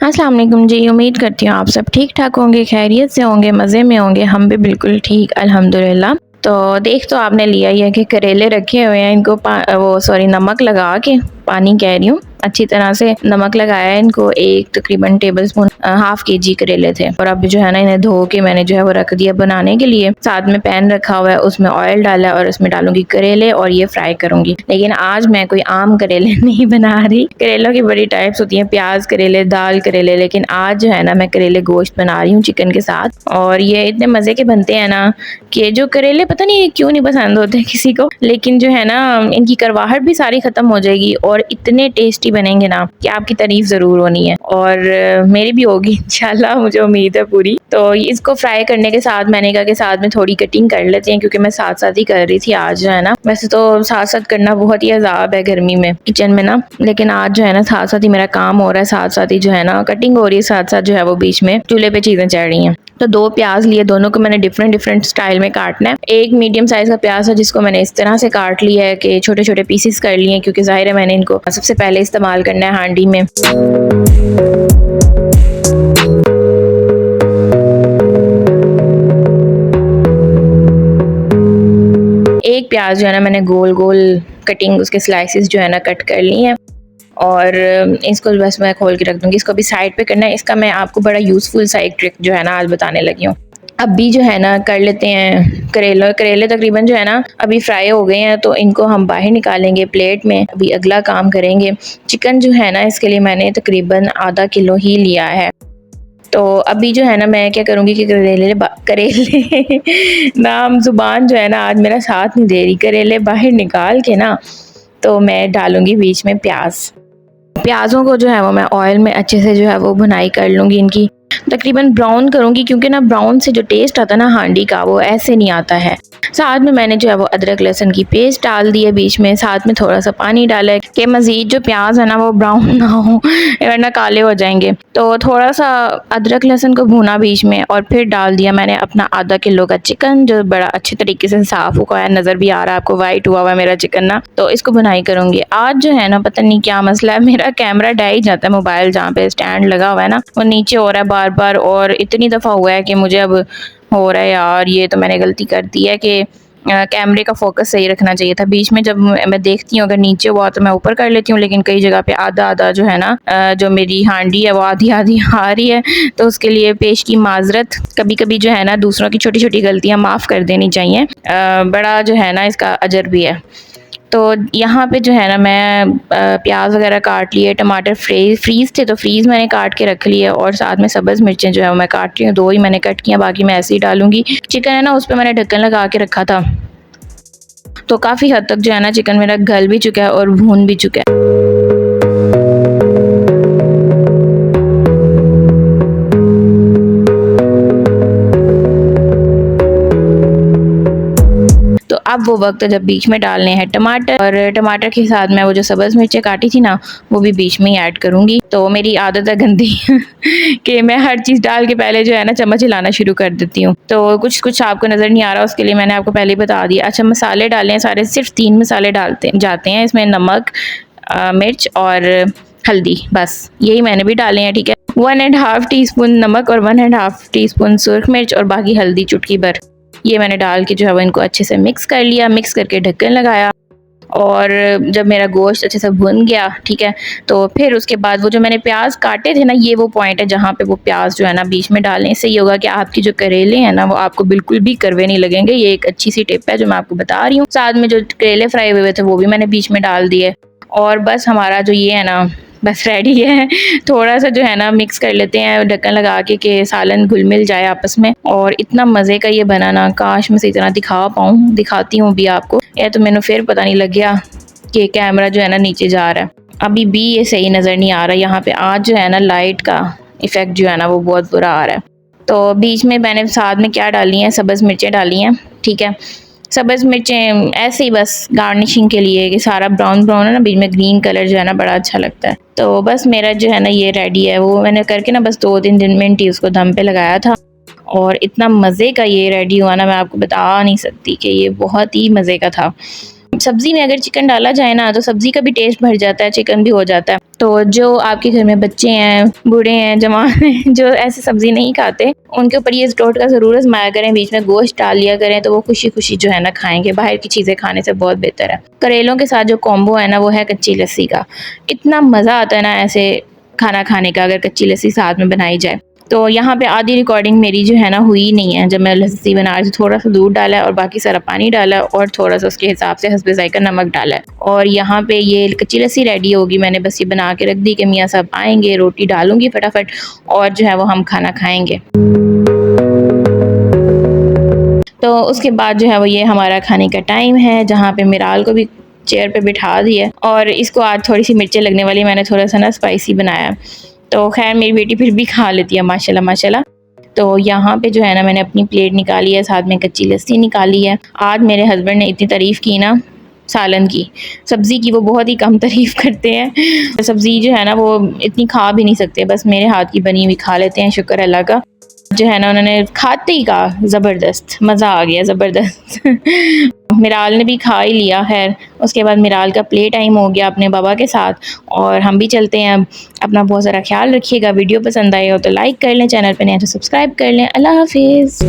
अस्सलाम वालेकुम जी। उम्मीद करती हूँ आप सब ठीक ठाक होंगे, खैरियत से होंगे, मज़े में होंगे। हम भी बिल्कुल ठीक अल्हम्दुलिल्लाह। तो देख तो आपने लिया ही है कि करेले रखे हुए हैं, इनको नमक लगा के, पानी कह रही हूँ, अच्छी तरह से नमक लगाया है इनको। एक तकरीबन टेबल स्पून हाफ केजी करेले थे और अब जो है ना इन्हें धो के मैंने जो है वो रख दिया बनाने के लिए। साथ में पैन रखा हुआ है, उसमें ऑयल डाला है और उसमें डालूंगी करेले और ये फ्राई करूंगी। लेकिन आज मैं कोई आम करेले नहीं बना रही। करेलों की बड़ी टाइप्स होती हैं, प्याज करेले, दाल करेले, लेकिन आज जो है ना मैं करेले गोश्त बना रही हूँ चिकन के साथ। और ये इतने मजे के बनते हैं ना कि जो करेले पता नहीं क्यों नहीं पसंद होते किसी को, लेकिन जो है ना इनकी करवाहट भी सारी खत्म हो जाएगी और इतने टेस्टी बनेंगे ना कि आपकी तारीफ जरूर होनी है और मेरी भी होगी इंशाल्लाह, मुझे उम्मीद है पूरी। तो इसको फ्राई करने के साथ मैंने कहा कि साथ में थोड़ी कटिंग कर लेते हैं, क्योंकि मैं साथ साथ ही कर रही थी आज जो है ना। वैसे तो साथ साथ करना बहुत ही अजाब है गर्मी में किचन में ना, लेकिन आज जो है ना साथ साथ ही मेरा काम हो रहा है, साथ साथ ही जो है ना कटिंग हो रही है, साथ साथ जो है वो बीच में चूल्हे पे चीजें चढ़ रही हैं। तो 2 प्याज लिए, दोनों को मैंने डिफरेंट डिफरेंट स्टाइल में काटना है। एक मीडियम साइज का प्याज है जिसको मैंने इस तरह से काट लिया है कि छोटे छोटे पीसेस कर लिए हैं, क्योंकि जाहिर है मैंने इनको सबसे पहले इस्तेमाल करना है हांडी में। एक प्याज जो है ना मैंने गोल गोल कटिंग, उसके स्लाइसेस जो है ना कट कर लिए हैं और इसको बस मैं खोल के रख दूंगी। इसको भी साइड पे करना है। इसका मैं आपको बड़ा यूज़फुल सा एक ट्रिक जो है ना आज बताने लगी हूँ। अब भी जो है ना कर लेते हैं करेले तकरीबन जो है ना अभी फ्राई हो गए हैं, तो इनको हम बाहर निकालेंगे प्लेट में। अभी अगला काम करेंगे। चिकन जो है ना इसके लिए मैंने तकरीबन आधा किलो ही लिया है। तो अभी जो है ना मैं क्या करूँगी कि करेले नाम ज़ुबान जो है ना आज मेरा साथ नहीं दे रही। करेले बाहर निकाल के ना तो मैं डालूंगी बीच में प्याज़ों को जो है वो मैं ऑयल में अच्छे से जो है वो भुनाई कर लूँगी। इनकी तकरीबन ब्राउन करूँगी, क्योंकि ना ब्राउन से जो टेस्ट आता है ना हांडी का वो ऐसे नहीं आता है। साथ में मैंने जो है वो अदरक लहसुन की पेस्ट डाल दी है बीच में, साथ में थोड़ा सा पानी डाला है कि मज़ीद जो प्याज है ना वो ब्राउन ना हो वरना काले हो जाएंगे। तो थोड़ा सा अदरक लहसुन को भूना बीच में और फिर डाल दिया मैंने अपना आधा किलो का चिकन, जो बड़ा अच्छे तरीके से साफ़ हुआ है, नज़र भी आ रहा है आपको, वाइट हुआ हुआ है मेरा चिकन ना। तो इसको बुनाई करूँगी। आज जो है ना पता नहीं क्या मसला है, मेरा कैमरा डाई जाता है, मोबाइल जहाँ पे स्टैंड लगा हुआ है ना वो नीचे हो रहा है बार बार, और इतनी दफ़ा हुआ है कि मुझे अब हो रहा है यार ये तो मैंने गलती कर दी है कि कैमरे का फोकस सही रखना चाहिए था। बीच में जब मैं देखती हूँ अगर नीचे हुआ तो मैं ऊपर कर लेती हूँ, लेकिन कई जगह पे आधा आधा जो है ना जो मेरी हांडी है वो आधी आधी आ रही है, तो उसके लिए पेश की माजरत। कभी कभी जो है ना दूसरों की छोटी छोटी गलतियाँ माफ़ कर देनी चाहिए, बड़ा जो है ना इसका अजर भी है। तो यहाँ पे जो है ना मैं प्याज वगैरह काट लिए, टमाटर फ्रीज़ थे तो फ्रीज़ मैंने काट के रख लिए, और साथ में सब्ज़ मिर्चें जो है वो मैं काट रही हूँ, 2 ही मैंने कट किया, बाकी मैं ऐसे ही डालूंगी। चिकन है ना उस पर मैंने ढक्कन लगा के रखा था, तो काफ़ी हद तक जो है ना चिकन मेरा गल भी चुका है और भून भी चुका है। तो अब वो वक्त है जब बीच में डालने हैं टमाटर, और टमाटर के साथ मैं वो जो सब्ज़ मिर्चें काटी थी ना वो भी बीच में ही ऐड करूँगी। तो मेरी आदत है गंदी कि मैं हर चीज़ डाल के पहले जो है ना चम्मच हिलाना शुरू कर देती हूँ। तो कुछ कुछ आपको नज़र नहीं आ रहा, उसके लिए मैंने आपको पहले ही बता दिया। अच्छा, मसाले डाले हैं सारे, सिर्फ 3 मसाले डालते जाते हैं इसमें, नमक, मिर्च और हल्दी, बस यही मैंने भी डाले हैं। ठीक है, 1.5 टीस्पून नमक और 1.5 टीस्पून सुरख मिर्च और बाकी हल्दी चुटकी भर, ये मैंने डाल के जो है वो इनको अच्छे से मिक्स कर लिया। मिक्स करके ढक्कन लगाया, और जब मेरा गोश्त अच्छे से भुन गया, ठीक है, तो फिर उसके बाद वो जो मैंने प्याज काटे थे ना, ये वो पॉइंट है जहाँ पे वो प्याज जो है ना बीच में डालने से ये होगा कि आपकी जो करेले हैं ना वो आपको बिल्कुल भी कड़वे नहीं लगेंगे। ये एक अच्छी सी टिप है जो मैं आपको बता रही हूँ। साथ में जो करेले फ्राई हुए थे वो भी मैंने बीच में डाल दिए, और बस हमारा जो ये है ना बस रेडी है। थोड़ा सा जो है ना मिक्स कर लेते हैं ढक्कन लगा के कि सालन घुल मिल जाए आपस में, और इतना मज़े का ये बना ना, काश मैं सही तरह दिखा पाऊँ, दिखाती हूँ भी आपको। या तो मैंने फिर पता नहीं लग गया कि कैमरा जो है ना नीचे जा रहा है, अभी भी ये सही नज़र नहीं आ रहा यहाँ पे। आज जो है ना लाइट का इफ़ेक्ट जो है ना वो बहुत बुरा आ रहा है। तो बीच में मैंने साथ में क्या डाली हैं, सब्ज़ मिर्चें डाली हैं। ठीक है, सब्ज़ मिर्चें ऐसे ही बस गार्निशिंग के लिए कि सारा ब्राउन ब्राउन है ना, बीच में ग्रीन कलर जो है ना बड़ा अच्छा लगता है। तो बस मेरा जो है ना ये रेडी है। वो मैंने करके ना बस 2-3 मिनट ही उसको दम पे लगाया था, और इतना मज़े का ये रेडी हुआ ना, मैं आपको बता नहीं सकती कि ये बहुत ही मज़े का था। सब्ज़ी में अगर चिकन डाला जाए ना तो सब्ज़ी का भी टेस्ट बढ़ जाता है, चिकन भी हो जाता है। तो जो आपके घर में बच्चे हैं, बूढ़े हैं, जवान हैं, जो ऐसी सब्ज़ी नहीं खाते, उनके ऊपर ये टोटका ज़रूर आज़माया करें, बीच में गोश्त डाल लिया करें, तो वो खुशी-खुशी जो है ना खाएँगे, बाहर की चीज़ें खाने से बहुत बेहतर है। करेलों के साथ जो कॉम्बो है ना, वो है कच्ची लस्सी का। इतना मज़ा आता है ना ऐसे खाना खाने का, अगर कच्ची लस्सी साथ में बनाई जाए। तो यहाँ पे आधी रिकॉर्डिंग मेरी जो है ना हुई नहीं है। जब मैं लस्सी बना रही थी, थोड़ा-सा दूध डाला है और बाकी सारा पानी डाला है और थोड़ा-सा उसके हिसाब से हस्बे ज़ायक़ा नमक डाला है। और यहाँ पे ये कच्ची लस्सी रेडी होगी, मैंने बस ये बना के रख दी कि मियाँ साहब आएँगे, रोटी डालूँगी फटाफट और जो है वो हम खाना खाएँगे। तो उसके बाद जो है वो ये हमारा खाने का टाइम है, जहाँ पे मिराल को भी चेयर पे बिठा दिया और इसको आज थोड़ी-सी मिर्चें लगने वाली, मैंने थोड़ा-सा ना स्पाइसी बनाया। तो ख़ैर मेरी बेटी फिर भी खा लेती है माशाल्लाह माशाल्लाह। तो यहाँ पे जो है ना मैंने अपनी प्लेट निकाली है, साथ में कच्ची लस्सी निकाली है। आज मेरे हस्बैंड ने इतनी तारीफ़ की ना सालन की, सब्ज़ी की वो बहुत ही कम तारीफ़ करते हैं। सब्ज़ी जो है ना वो इतनी खा भी नहीं सकते, बस मेरे हाथ की बनी हुई खा लेते हैं, शुक्र अल्लाह का। जो है ना उन्होंने खाते ही कहा ज़बरदस्त, मज़ा आ गया ज़बरदस्त। मिराल ने भी खा ही लिया। खैर उसके बाद मिराल का प्ले टाइम हो गया अपने बाबा के साथ और हम भी चलते हैं अब। अपना बहुत सारा ख्याल रखिएगा। वीडियो पसंद आई हो तो लाइक कर लें, चैनल पे नए तो सब्सक्राइब कर लें। अल्लाह हाफ़िज़।